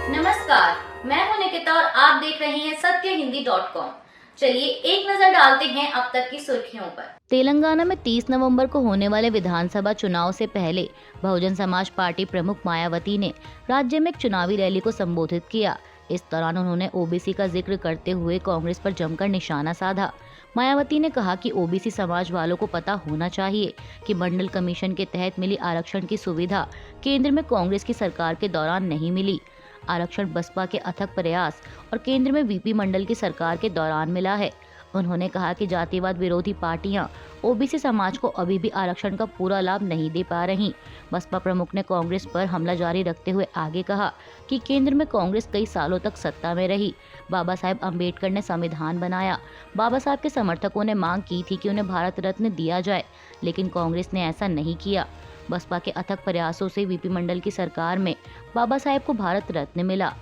नमस्कार, मैं हूं निकिता और आप देख रहे हैं सत्यहिंदी.com। चलिए एक नजर डालते हैं अब तक की सुर्खियों पर। तेलंगाना में 30 नवंबर को होने वाले विधानसभा चुनाव से पहले बहुजन समाज पार्टी प्रमुख मायावती ने राज्य में एक चुनावी रैली को संबोधित किया। इस दौरान उन्होंने ओबीसी का जिक्र करते हुए कांग्रेस पर जमकर निशाना साधा। मायावती ने कहा कि ओबीसी समाज वालों को पता होना चाहिए कि मंडल कमीशन के तहत मिली आरक्षण की सुविधा केंद्र में कांग्रेस की सरकार के दौरान नहीं मिली। आरक्षण बसपा के अथक प्रयास और केंद्र में वीपी मंडल की सरकार के दौरान मिला है। उन्होंने कहा कि जातिवाद विरोधी पार्टियां ओबीसी समाज को अभी भी आरक्षण का पूरा लाभ नहीं दे पा रही। बसपा प्रमुख ने कांग्रेस पर हमला जारी रखते हुए आगे कहा कि केंद्र में कांग्रेस कई सालों तक सत्ता में रही। बाबा साहेब अम्बेडकर ने संविधान बनाया। बाबा साहब के समर्थकों ने मांग की थी कि उन्हें भारत रत्न दिया जाए, लेकिन कांग्रेस ने ऐसा नहीं किया। बसपा के अथक प्रयासों से वीपी मंडल की सरकार में बाबा साहेब को भारत रत्न मिला।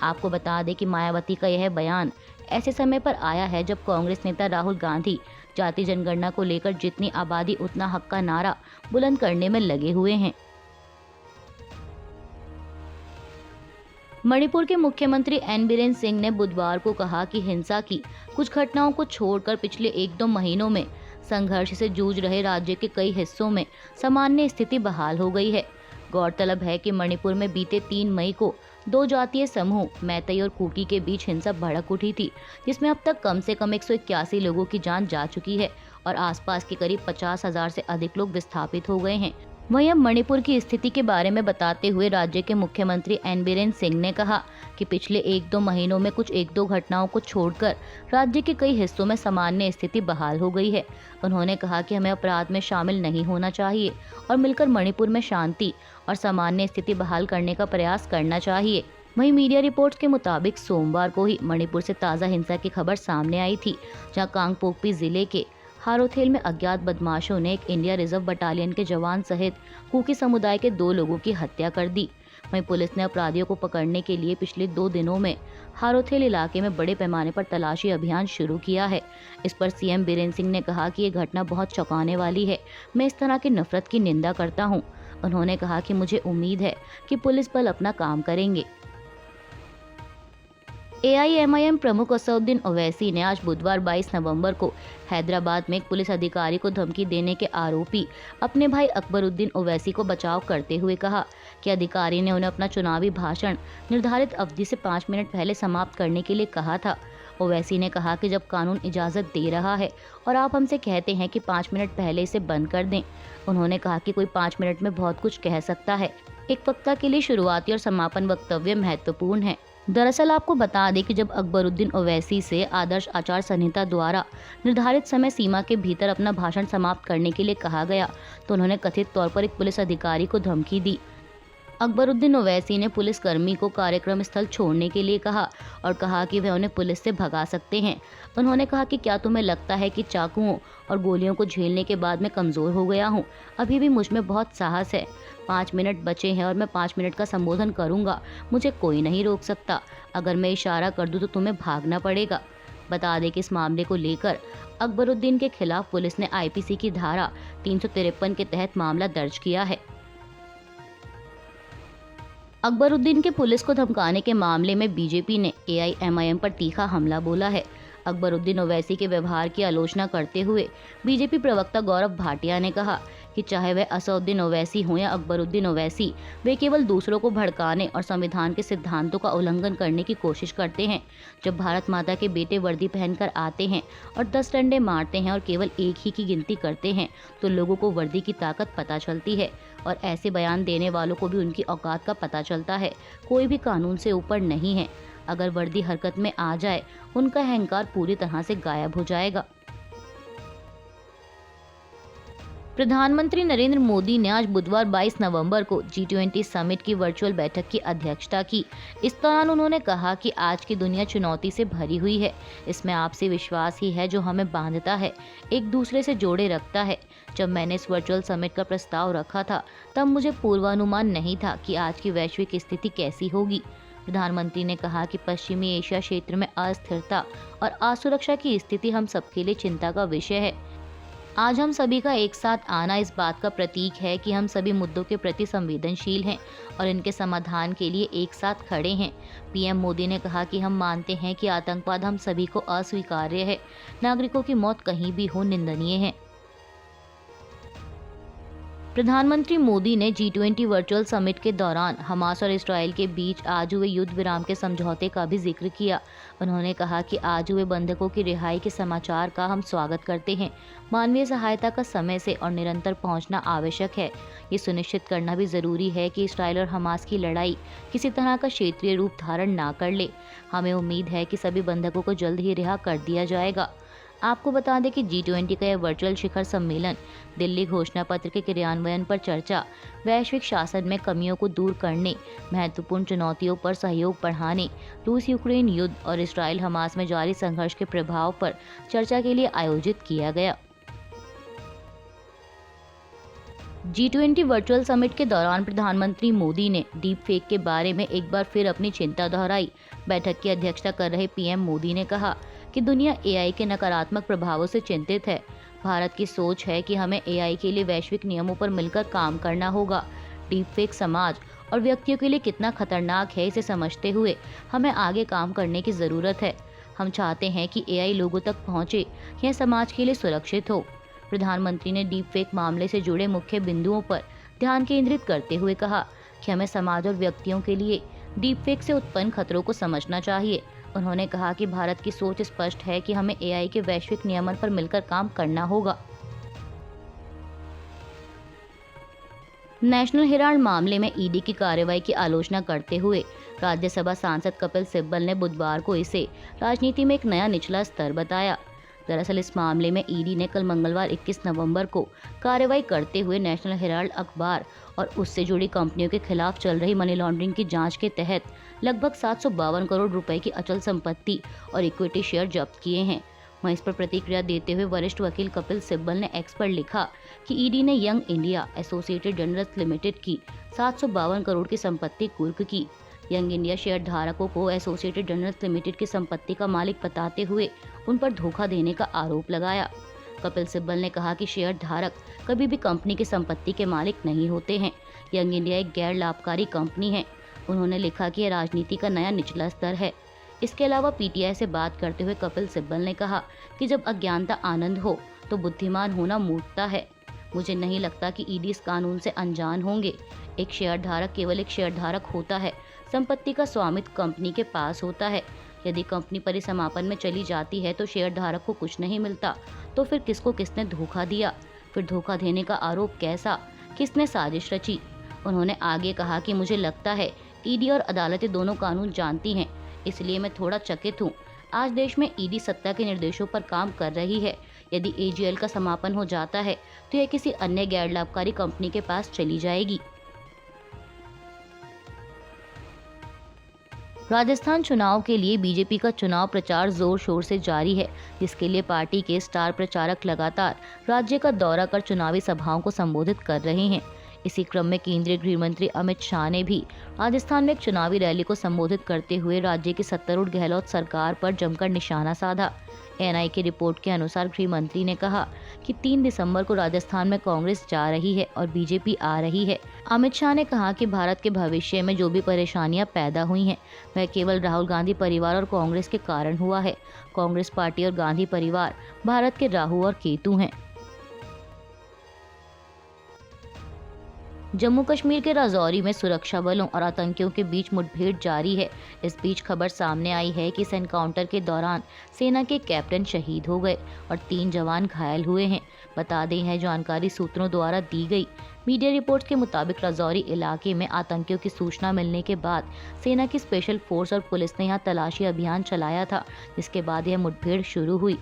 आपको बता दें कि मायावती का यह बयान ऐसे समय पर आया है जब कांग्रेस नेता राहुल गांधी जाति जनगणना को लेकर जितनी आबादी उतना हक का नारा बुलंद करने में लगे हुए हैं। मणिपुर के मुख्यमंत्री एन बीरेन सिंह ने बुधवार को कहा कि हिंसा की कुछ घटनाओं को छोड़कर पिछले 1-2 महीनों में संघर्ष से जूझ रहे राज्य के कई हिस्सों में सामान्य स्थिति बहाल हो गई है। गौरतलब है कि मणिपुर में बीते 3 मई को 2 जातीय समूह मैतेई और कुकी के बीच हिंसा भड़क उठी थी, जिसमें अब तक कम से कम 181 लोगों की जान जा चुकी है और आसपास के करीब 50,000 से अधिक लोग विस्थापित हो गए हैं। वहीं अब मणिपुर की स्थिति के बारे में बताते हुए राज्य के मुख्यमंत्री एन बीरेन सिंह ने कहा कि पिछले 1-2 महीनों में कुछ 1-2 घटनाओं को छोड़कर राज्य के कई हिस्सों में सामान्य स्थिति बहाल हो गई है। उन्होंने कहा कि हमें अपराध में शामिल नहीं होना चाहिए और मिलकर मणिपुर में शांति और सामान्य स्थिति बहाल करने का प्रयास करना चाहिए। वहीं मीडिया रिपोर्ट्स के मुताबिक सोमवार को ही मणिपुर से ताज़ा हिंसा की खबर सामने आई थी, जहां कांगपोकपी जिले के हारोथेल में अज्ञात बदमाशों ने एक इंडिया रिजर्व बटालियन के जवान सहित कुकी समुदाय के 2 लोगों की हत्या कर दी। वहीं पुलिस ने अपराधियों को पकड़ने के लिए पिछले 2 दिनों में हारोथेल इलाके में बड़े पैमाने पर तलाशी अभियान शुरू किया है। इस पर सीएम बीरेन सिंह ने कहा कि ये घटना बहुत चौंकाने वाली है। मैं इस तरह की नफरत की निंदा करता हूँ। उन्होंने कहा कि मुझे उम्मीद है कि पुलिस बल अपना काम करेंगे। एआईएमआईएम प्रमुख असदुद्दीन ओवैसी ने आज बुधवार 22 नवंबर को हैदराबाद में एक पुलिस अधिकारी को धमकी देने के आरोपी अपने भाई अकबरुद्दीन ओवैसी को बचाव करते हुए कहा कि अधिकारी ने उन्हें अपना चुनावी भाषण निर्धारित अवधि से 5 मिनट पहले समाप्त करने के लिए कहा था। ओवैसी ने कहा कि जब कानून इजाज़त दे रहा है और आप हमसे कहते हैं कि 5 मिनट पहले इसे बंद कर दें। उन्होंने कहा कि कोई 5 मिनट में बहुत कुछ कह सकता है। एक वक्ता के लिए शुरुआती और समापन वक्तव्य महत्वपूर्ण है। दरअसल आपको बता दें कि जब अकबरुद्दीन ओवैसी से आदर्श आचार संहिता द्वारा निर्धारित समय सीमा के भीतर अपना भाषण समाप्त करने के लिए कहा गया, तो उन्होंने कथित तौर पर एक पुलिस अधिकारी को धमकी दी। अकबरुद्दीन ओवैसी ने पुलिसकर्मी को कार्यक्रम स्थल छोड़ने के लिए कहा और कहा कि वे उन्हें पुलिस से भगा सकते हैं। उन्होंने कहा कि क्या तुम्हें लगता है कि चाकुओं और गोलियों को झेलने के बाद मैं कमज़ोर हो गया हूँ? अभी भी मुझ में बहुत साहस है। 5 मिनट बचे हैं और मैं 5 मिनट का संबोधन करूँगा। मुझे कोई नहीं रोक सकता। अगर मैं इशारा कर दूँ तो तुम्हें भागना पड़ेगा। बता दें कि इस मामले को लेकर अकबरुद्दीन के खिलाफ पुलिस ने आईपीसी की धारा 353 के तहत मामला दर्ज किया है। अकबरुद्दीन के पुलिस को धमकाने के मामले में बीजेपी ने एआईएमआईएम पर तीखा हमला बोला है। अकबरुद्दीन ओवैसी के व्यवहार की आलोचना करते हुए बीजेपी प्रवक्ता गौरव भाटिया ने कहा कि चाहे वह असदुद्दीन ओवैसी हो या अकबरुद्दीन ओवैसी, वे केवल दूसरों को भड़काने और संविधान के सिद्धांतों का उल्लंघन करने की कोशिश करते हैं। जब भारत माता के बेटे वर्दी पहनकर आते हैं और 10 डंडे मारते हैं और केवल एक ही की गिनती करते हैं, तो लोगों को वर्दी की ताकत पता चलती है और ऐसे बयान देने वालों को भी उनकी औकात का पता चलता है। कोई भी कानून से ऊपर नहीं है। अगर वर्दी हरकत में आ जाए, उनका अहंकार पूरी तरह से गायब हो जाएगा। प्रधानमंत्री नरेंद्र मोदी ने आज बुधवार 22 नवंबर को G20 समिट की वर्चुअल बैठक की अध्यक्षता की। इस दौरान उन्होंने कहा कि आज की दुनिया चुनौती से भरी हुई है। इसमें आपसी विश्वास ही है जो हमें बांधता है, एक दूसरे से जोड़े रखता है। जब मैंने इस वर्चुअल समिट का प्रस्ताव रखा था, तब मुझे पूर्वानुमान नहीं था कि आज की वैश्विक स्थिति कैसी होगी। प्रधानमंत्री ने कहा कि पश्चिमी एशिया क्षेत्र में अस्थिरता और असुरक्षा की स्थिति हम सबके लिए चिंता का विषय है। आज हम सभी का एक साथ आना इस बात का प्रतीक है कि हम सभी मुद्दों के प्रति संवेदनशील हैं और इनके समाधान के लिए एक साथ खड़े हैं। पीएम मोदी ने कहा कि हम मानते हैं कि आतंकवाद हम सभी को अस्वीकार्य है। नागरिकों की मौत कहीं भी हो निंदनीय है। प्रधानमंत्री मोदी ने G20 वर्चुअल समिट के दौरान हमास और इस्राएल के बीच आज हुए युद्ध विराम के समझौते का भी जिक्र किया। उन्होंने कहा कि आज हुए बंधकों की रिहाई के समाचार का हम स्वागत करते हैं। मानवीय सहायता का समय से और निरंतर पहुंचना आवश्यक है। ये सुनिश्चित करना भी जरूरी है कि इस्राएल और हमास की लड़ाई किसी तरह का क्षेत्रीय रूप धारण ना कर ले। हमें उम्मीद है कि सभी बंधकों को जल्द ही रिहा कर दिया जाएगा। आपको बता दें कि G20 का यह वर्चुअल शिखर सम्मेलन दिल्ली घोषणा पत्र के क्रियान्वयन पर चर्चा, वैश्विक शासन में कमियों को दूर करने, महत्वपूर्ण चुनौतियों पर सहयोग बढ़ाने, रूस यूक्रेन युद्ध और इस्राएल हमास में जारी संघर्ष के प्रभाव पर चर्चा के लिए आयोजित किया गया। G20 वर्चुअल समिट के दौरान प्रधानमंत्री मोदी ने डीप फेक के बारे में एक बार फिर अपनी चिंता दोहराई। बैठक की अध्यक्षता कर रहे पीएम मोदी ने कहा कि दुनिया एआई के नकारात्मक प्रभावों से चिंतित है। भारत की सोच है कि हमें एआई के लिए वैश्विक नियमों पर मिलकर काम करना होगा। डीप फेक समाज और व्यक्तियों के लिए कितना खतरनाक है, इसे समझते हुए हमें आगे काम करने की जरूरत है। हम चाहते हैं कि एआई लोगों तक पहुंचे, यह समाज के लिए सुरक्षित हो। प्रधानमंत्री ने डीप फेक मामले से जुड़े मुख्य बिंदुओं पर ध्यान केंद्रित करते हुए कहा कि हमें समाज और व्यक्तियों के लिए डीप फेक से उत्पन्न खतरों को समझना चाहिए। उन्होंने कहा कि भारत की सोच स्पष्ट है कि हमें एआई के वैश्विक नियमन पर मिलकर काम करना होगा। नेशनल हेराल्ड मामले में ईडी की कार्रवाई की आलोचना करते हुए राज्यसभा सांसद कपिल सिब्बल ने बुधवार को इसे राजनीति में एक नया निचला स्तर बताया। दरअसल इस मामले में ईडी ने कल मंगलवार 21 नवंबर को कार्रवाई करते हुए नेशनल हेराल्ड अखबार और उससे जुड़ी कंपनियों के खिलाफ चल रही मनी लॉन्ड्रिंग की जांच के तहत लगभग 752 करोड़ रुपए की अचल संपत्ति और इक्विटी शेयर जब्त किए हैं। वहीं इस पर प्रतिक्रिया देते हुए वरिष्ठ वकील कपिल सिब्बल ने एक्स पर लिखा कि ईडी ने young India associated journals limited की 752 करोड़ की संपत्ति कुर्क की। यंग इंडिया शेयर धारकों को एसोसिएटेड जर्नल्स लिमिटेड की संपत्ति का मालिक बताते हुए उन पर धोखा देने का आरोप लगाया। कपिल सिब्बल ने कहा कि शेयर धारक कभी भी कंपनी की संपत्ति के मालिक नहीं होते हैं। यंग इंडिया एक गैर लाभकारी कंपनी है। उन्होंने लिखा कि यह राजनीति का नया निचला स्तर है। इसके अलावा पीटीआई से बात करते हुए कपिल सिब्बल ने कहा कि जब अज्ञानता आनंद हो तो बुद्धिमान होना मूर्खता है। मुझे नहीं लगता कि ईडी इस कानून से अनजान होंगे। एक शेयर धारक केवल एक शेयर धारक होता है। संपत्ति का स्वामित्व कंपनी के पास होता है। यदि कंपनी परिसमापन में चली जाती है तो शेयर धारक को कुछ नहीं मिलता, तो फिर किसको किसने धोखा दिया? फिर धोखा देने का आरोप कैसा? किसने साजिश रची? उन्होंने आगे कहा कि मुझे लगता है ईडी और अदालतें दोनों कानून जानती हैं, इसलिए मैं थोड़ा चकित हूँ। आज देश में ईडी सत्ता के निर्देशों पर काम कर रही है। यदि एजीएल का समापन हो जाता है तो यह किसी अन्य गैर लाभकारी कंपनी के पास चली जाएगी। राजस्थान चुनाव के लिए बीजेपी का चुनाव प्रचार जोर शोर से जारी है, जिसके लिए पार्टी के स्टार प्रचारक लगातार राज्य का दौरा कर चुनावी सभाओं को संबोधित कर रहे हैं। इसी क्रम में केंद्रीय गृह मंत्री अमित शाह ने भी राजस्थान में एक चुनावी रैली को संबोधित करते हुए राज्य की सत्तारूढ़ गहलोत सरकार पर जमकर निशाना साधा। एएनआई की रिपोर्ट के अनुसार गृह मंत्री ने कहा कि 3 दिसंबर को राजस्थान में कांग्रेस जा रही है और बीजेपी आ रही है। अमित शाह ने कहा कि भारत के भविष्य में जो भी परेशानियां पैदा हुई हैं, वह केवल राहुल गांधी परिवार और कांग्रेस के कारण हुआ है। कांग्रेस पार्टी और गांधी परिवार भारत के राहु और केतु हैं। जम्मू कश्मीर के राजौरी में सुरक्षा बलों और आतंकियों के बीच मुठभेड़ जारी है। इस बीच खबर सामने आई है कि इस एनकाउंटर के दौरान सेना के कैप्टन शहीद हो गए और 3 जवान घायल हुए हैं। बता दें, यह जानकारी सूत्रों द्वारा दी गई। मीडिया रिपोर्ट्स के मुताबिक राजौरी इलाके में आतंकियों की सूचना मिलने के बाद सेना की स्पेशल फोर्स और पुलिस ने यहां तलाशी अभियान चलाया था, जिसके बाद यह मुठभेड़ शुरू हुई।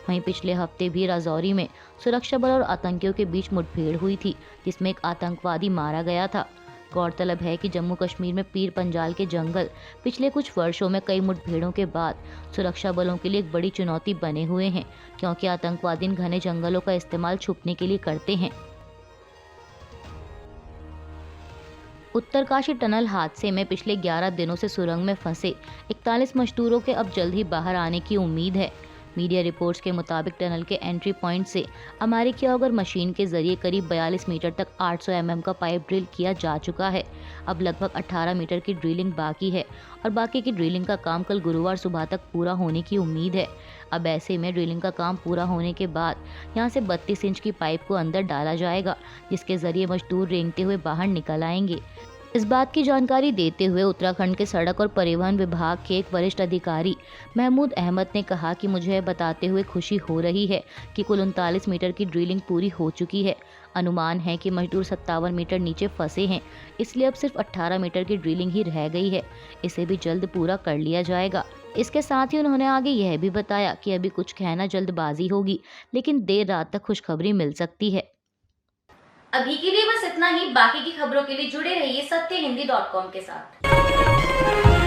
वहीं पिछले हफ्ते भी राजौरी में सुरक्षा बल और आतंकियों के बीच मुठभेड़ हुई थी, जिसमें एक आतंकवादी मारा गया था। गौरतलब है कि जम्मू कश्मीर में पीर पंजाल के जंगल पिछले कुछ वर्षों में कई मुठभेड़ों के बाद सुरक्षा बलों के लिए एक बड़ी चुनौती बने हुए हैं, क्योंकि आतंकवादी इन घने जंगलों का इस्तेमाल छुपने के लिए करते हैं। उत्तरकाशी टनल हादसे में पिछले 11 दिनों से सुरंग में फंसे 41 मजदूरों के अब जल्द ही बाहर आने की उम्मीद है। मीडिया रिपोर्ट्स के मुताबिक टनल के एंट्री पॉइंट से अमेरिकी ऑगर मशीन के जरिए करीब 42 मीटर तक 800 mm का पाइप ड्रिल किया जा चुका है। अब लगभग 18 मीटर की ड्रिलिंग बाकी है और बाकी की ड्रिलिंग का काम कल गुरुवार सुबह तक पूरा होने की उम्मीद है। अब ऐसे में ड्रिलिंग का काम पूरा होने के बाद यहां से 32 इंच की पाइप को अंदर डाला जाएगा, जिसके जरिए मजदूर रेंगते हुए बाहर निकल आएंगे। इस बात की जानकारी देते हुए उत्तराखंड के सड़क और परिवहन विभाग के एक वरिष्ठ अधिकारी महमूद अहमद ने कहा कि मुझे यह बताते हुए खुशी हो रही है कि कुल 39 मीटर की ड्रिलिंग पूरी हो चुकी है। अनुमान है कि मजदूर 57 मीटर नीचे फंसे हैं, इसलिए अब सिर्फ 18 मीटर की ड्रिलिंग ही रह गई है। इसे भी जल्द पूरा कर लिया जाएगा। इसके साथ ही उन्होंने आगे यह भी बताया कि अभी कुछ कहना जल्दबाजी होगी, लेकिन देर रात तक खुशखबरी मिल सकती है। अभी के लिए बस इतना ही। बाकी की खबरों के लिए जुड़े रहिए सत्यहिंदी.com के साथ।